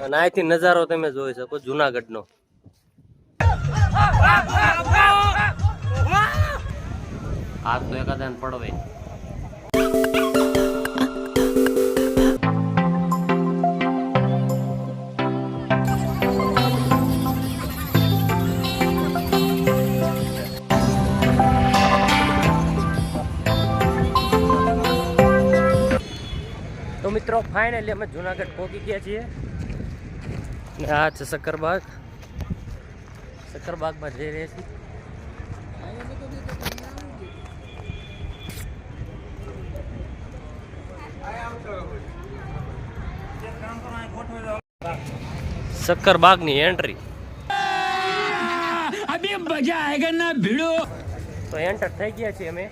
અને અહીંથી નજારો તમે જોઈ શકો જુનાગઢનો. હાથ તો એકાદાને પડવે. તો મિત્રો ફાઇનલી અમે જુનાગઢ પહોંચી ગયા છીએ. આ છે શક્કરબાગ. શક્કરબાગમાં જઈ રહ્યા છીએ. શક્કરબાગની એન્ટ્રી. અભી મજા આયેગા ના ભીડો. તો એન્ટર થઈ ગયા છીએ અમે.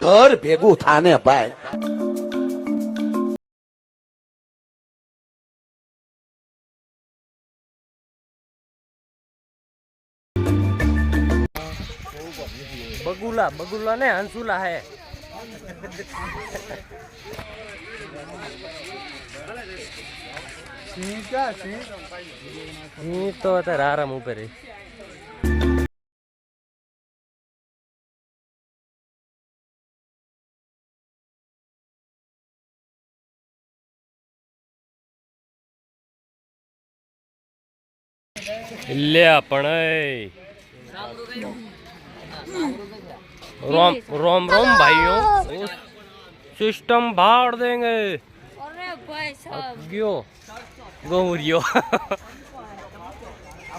ઘર ભેગું થાને ભાઈ. बगुला बगुला ने हंसुला है. तो અત્યારે આરામ ઉપર ले पण रोम रोम रोम भाइयों सिस्टम फाड़ देंगे. अरे भाई साहब गयो गौरियो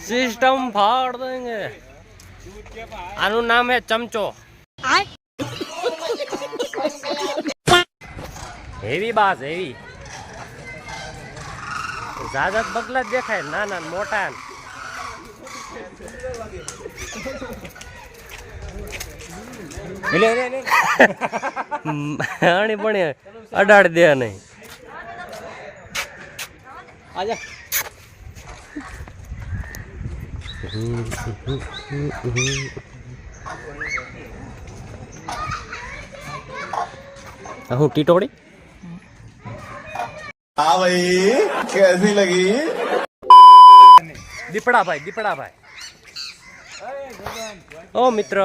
सिस्टम फाड़ देंगे. आनु नाम है चमचो. हेवी बाज हेवी. ज्यादा बगला देखाय ना ना मोटा. આણી પણ અડાડ દે નહીં. આજા હું ટીટોડી. हाँ भाई कैसी लगी? દીપડા ભાઈ. ઓ મિત્ર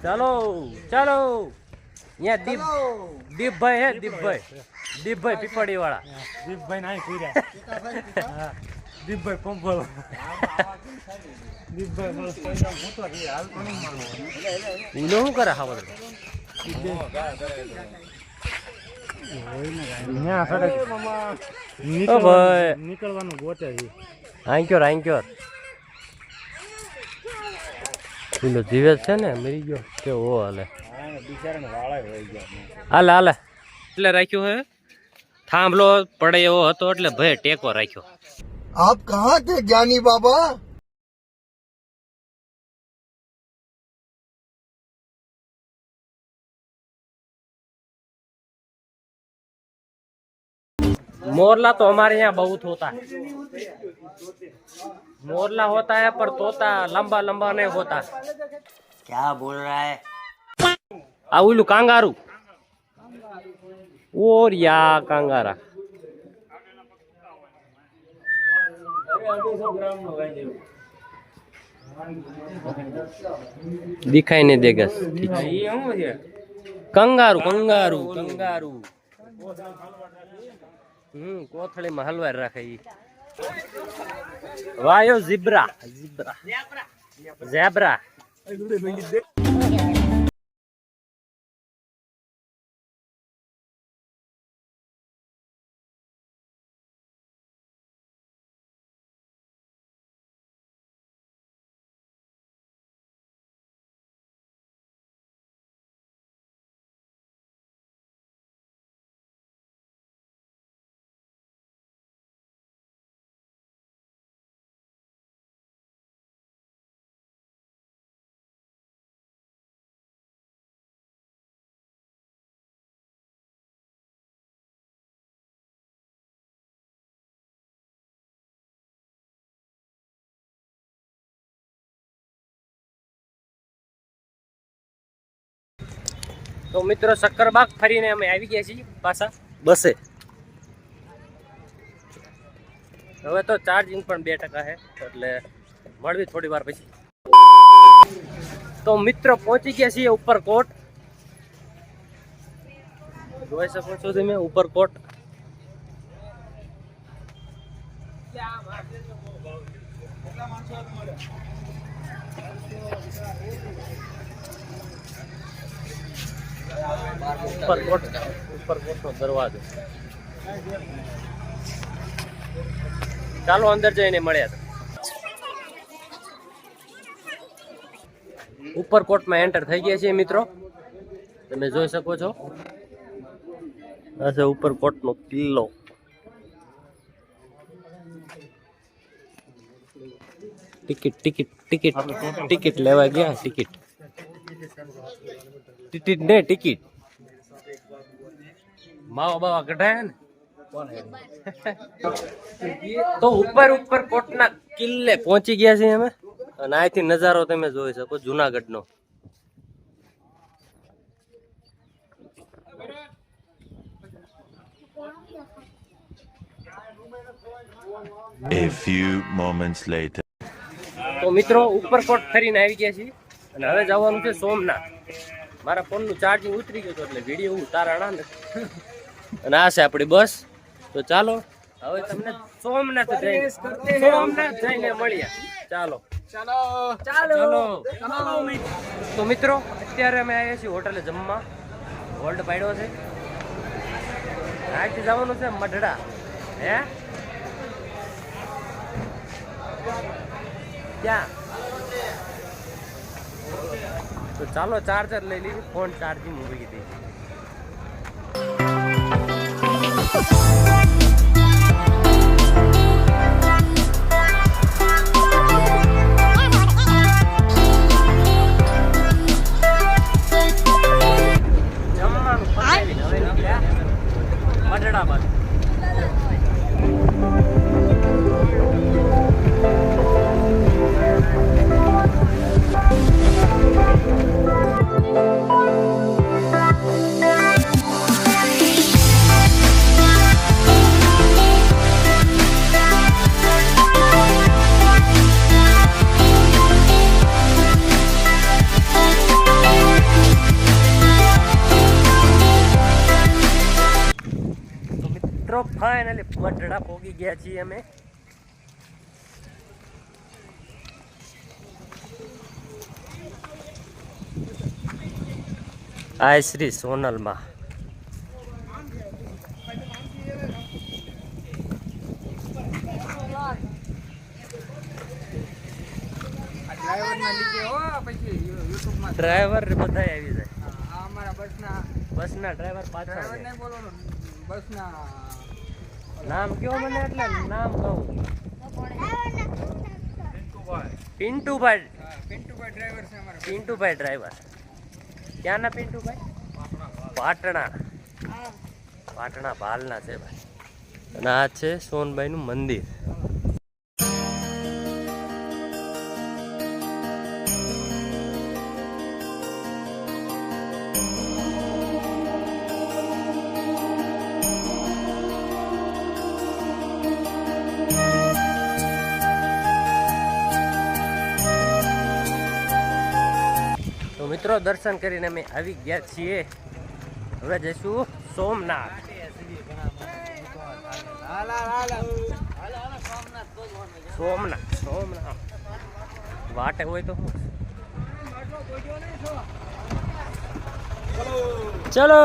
चलो चलो. यहाँ दीप भाई है. दीप भाई पीपड़ी वाला. दीप भाई नहीं कोई दीप भाई पंप दीप भाई इनो શું કરે હા બધું. નીકળવાનું ગોતે છે. આંક્યોર પેલો જીવેશ છે ને મરી ગયો કેવો હાલે. હાલે એટલે રાખ્યો હે થાંભલો પડે એવો હતો એટલે ભાઈ ટેકો રાખ્યો. आप कहाँ थे ज्ञानी बाबा? मोरला तो हमारे यहाँ बहुत होता है. मोरला होता है पर तोता लंबा लंबा नहीं होता. क्या बोल रहा है? उल्लू कांगारू और या कांगारा. दिखाई नहीं देगा. Kangaroo kangaroo kangaroo. कोथड़ी में हलवाई रखे. वायो जिब्रा ज़ेब्रा. તો મિત્રો શક્કરબાગ ફરીને અમે આવી ગયા છીએ પાછા બસે. હવે તો ચાર્જિંગ પણ 2% છે એટલે મળવી થોડી વાર પછી. તો મિત્રો પહોંચી ગયા છીએ ઉપરકોટ. જોઈ શકો છો તમે ઉપરકોટ. ઉપરકોટનો દરવાજો. ચાલો અંદર જઈને મળ્યા. ઉપરકોટમાં એન્ટર થઈ ગયા છીએ મિત્રો. તમે જોઈ શકો છો આ છે ઉપરકોટનો કિલ્લો. ટિકિટ લેવા ગયા. ટિકિટ ને ટિકિટ માવા બાવા કઢાયા ને. તો ઉપરકોટના કિલ્લે પહોંચી ગયા છીએ અમે. અને અહીંથી નજારો તમે જોઈ શકો જુનાગઢનો. A few moments later. તો મિત્રો ઉપરકોટ ફરીને આવી ગયા છીએ અને હવે જવાનું છે સોમનાથ. મારા ફોનનું ચાર્જિંગ ઉતરી ગયું એટલે વિડીયો ઉતારણા ને. અને આ છે આપણી બસ. તો ચાલો હવે તમને સોમનાથ જઈને મળ્યા. ચાલો. તો મિત્રો અત્યારે અમે આવ્યા છીએ હોટલે જમવા. હોલ્ડ પાડ્યો છે. આજથી જવાનું છે મઢડા. હે ક્યાં? તો ચાલો ચાર્જર લઈ લીધું. ફોન ચાર્જિંગ મૂકી દીધી. જમવાનું પતાવીને હવે નીકળ્યા મઢડા બાજુ. ફાઇનલી મઢડા પોગી ગયા છીએ અમે. આ શ્રી સોનલમાં. ડ્રાઈવર બધા આવી જાય. બસના ડ્રાઈવર પાછળ. નામ કયો મને એટલે નામ કહું. પિન્ટુભાઈ ડ્રાઈવર. ક્યાંના પિન્ટુભાઈ? પાટણા ભાલના છે ભાઈ. અને આ છે સોનભાઈ નું મંદિર. મિત્રો દર્શન કરીને અમે આવી ગયા છીએ. હવે જઈશું સોમનાથ. સોમનાથ વાટે હોય તો ચલો.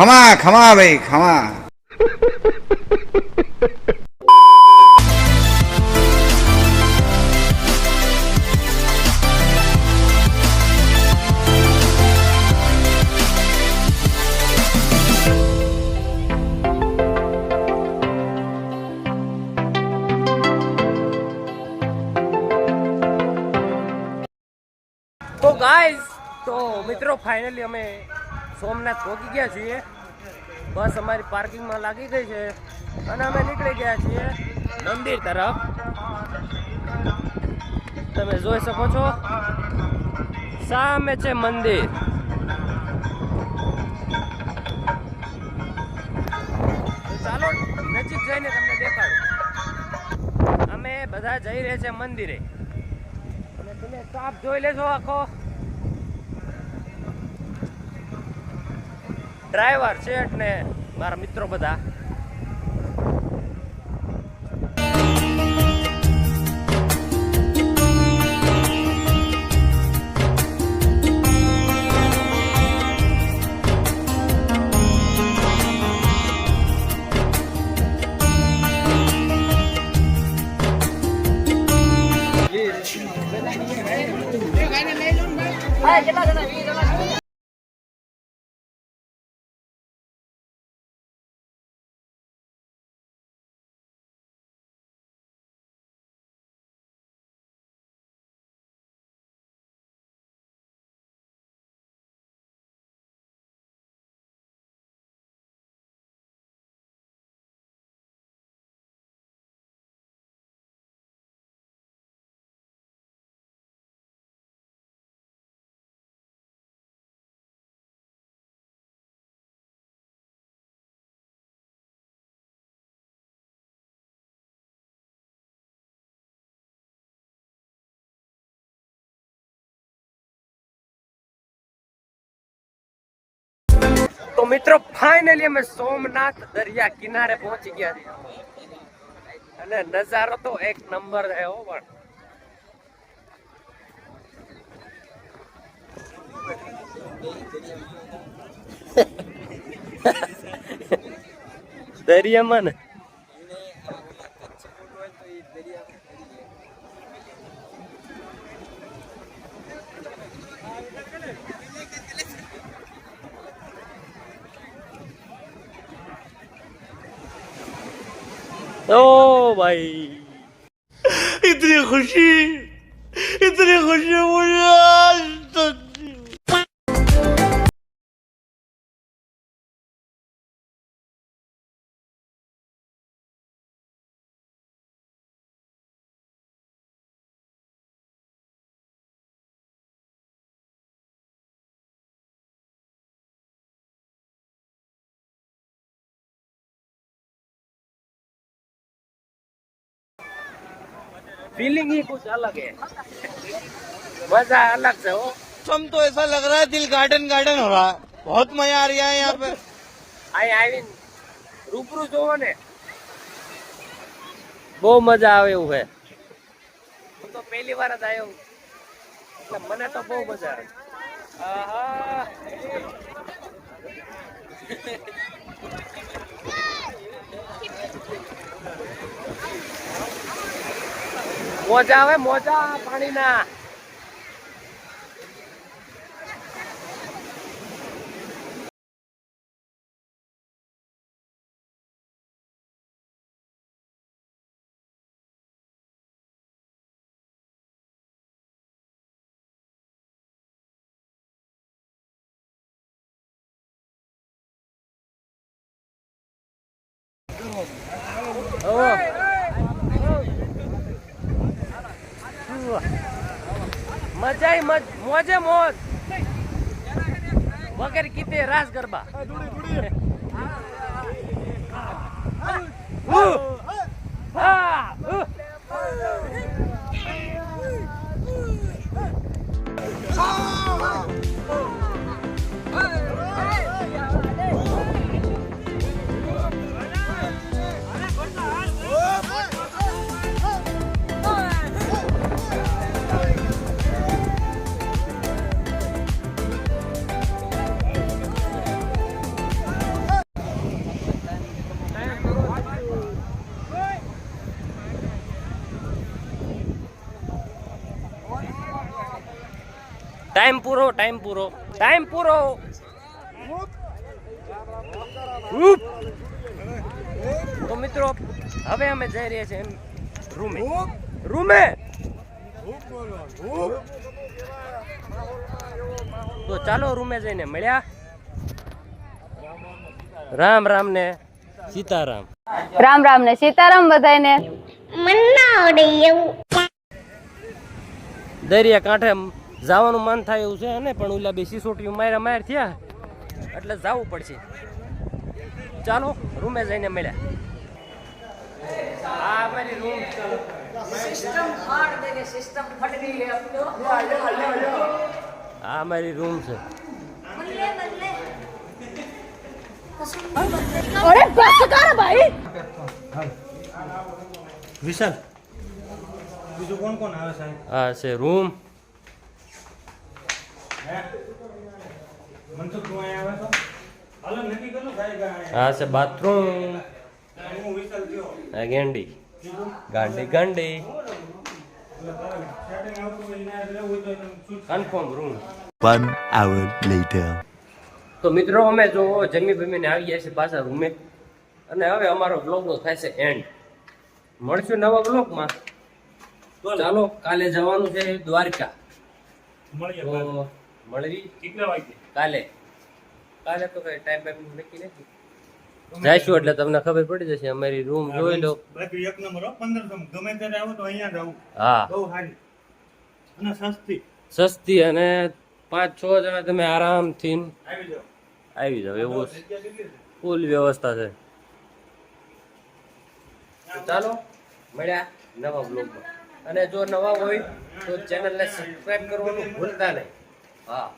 ખમા ખમા ભાઈ ખમા. તો ગાઈઝ, તો મિત્રો ફાઇનલી અમે સોમનાથ પહોંચી ગયા છીએ. બસ અમારી પાર્કિંગમાં લાગી ગઈ છે અને અમે નીકળી ગયા છીએ મંદિર તરફ. તમે જોઈ શકો છો સામે છે મંદિર. તો ચાલો નજીક જઈને તમને દેખાડું. અમે બધા જઈ રહ્યા છે મંદિરે અને તમે સ્ટાફ જોઈ લેજો આખો. ડ્રાઈવર શેઠ ને મારા મિત્રો બધા. તો મિત્રો ફાઇનલી અમે સોમનાથ દરિયા કિનારે પહોંચી ગયા છીએ અને નજારો તો એક નંબર છે હો. પણ દરિયામાં ને ओ भाई इतनी खुशी मुझे आज तक फीलिंग ही कुछ अलग है. मजा अलग से हो. मौसम तो ऐसा लग रहा है दिल गार्डन गार्डन हो रहा है. बहुत मजा आ रहा है यहाँ पे. આવીને રૂબરૂ જોવો ને બહુ મજા આવે એવું છે. હું તો પહેલી વાર જ આવ્યો એટલે મને તો બહુ મજા આવે. આહા મોજા આવે મોજા પાણીના. મજા મોજે મોજ વગર કીતે રાસ ગરબા. ટાઈમ પૂરો ટાઈમ પૂરો ટાઈમ પૂરો. ઉપ. તો મિત્રો હવે અમે જઈ રહ્યા છીએ રૂમે. રૂમે તો ચાલો રૂમે જઈને મળ્યા. રામ રામ ને સીતારામ. રામ રામ ને સીતારામ બધાને. દરિયા કાંઠે જવાનું મન થાય એવું છે ને, પણ ઓલા બે સિસોટીઓ માર્યા માર થયા એટલે જવું પડશે. ચાલો રૂમે જઈને મળ્યા. આ મારી રૂમ આ મારી રૂમ છે. વિશાલ બીજું કોણ કોણ આવે સાહેબ? આ છે રૂમ. મનસુખ તું અહીંયા આવે તો હાલો નક્કી કરો ભાઈ. આ છે બાથરૂમ. હું વિશાલ ગયો આ ગેંડી ગાંડી ગાંડી સેટિંગ આવતું હોય ને રહેવું હોય તો shoot. Confirm room. 1 hour later. તો મિત્રો અમે જો જમી બમીને આવી ગયા છે પાછા રૂમે, અને હવે અમારો બ્લોગનો થાય છે એન્ડ. મળશું નવા બ્લોગમાં. ચાલો કાલે જવાનું છે દ્વારકા. મળીએ તો મળવી કેટલા વાગે? કાલે. કાલે તો કઈ ટાઈમ નક્કી નથી. જઈશું એટલે તમને ખબર પડી જશે. અમારી રૂમ જોઈ લો. બાકી એક નંબર 1500 ગમે ત્યારે આવો તો અહીંયા જ આવું. હા, બહુ સારી અને સસ્તી. સસ્તી અને 5-6 જણા તમે આરામથી આવી જાઓ. આવી જાવ એવું જગ્યા કેટલી છે? ફૂલ વ્યવસ્થા છે. તો ચાલો મળ્યા નવા બ્લોગમાં. અને જો નવા હોય તો ચેનલને સબસ્ક્રાઇબ કરવાનું ભૂલતા નહીં. હા.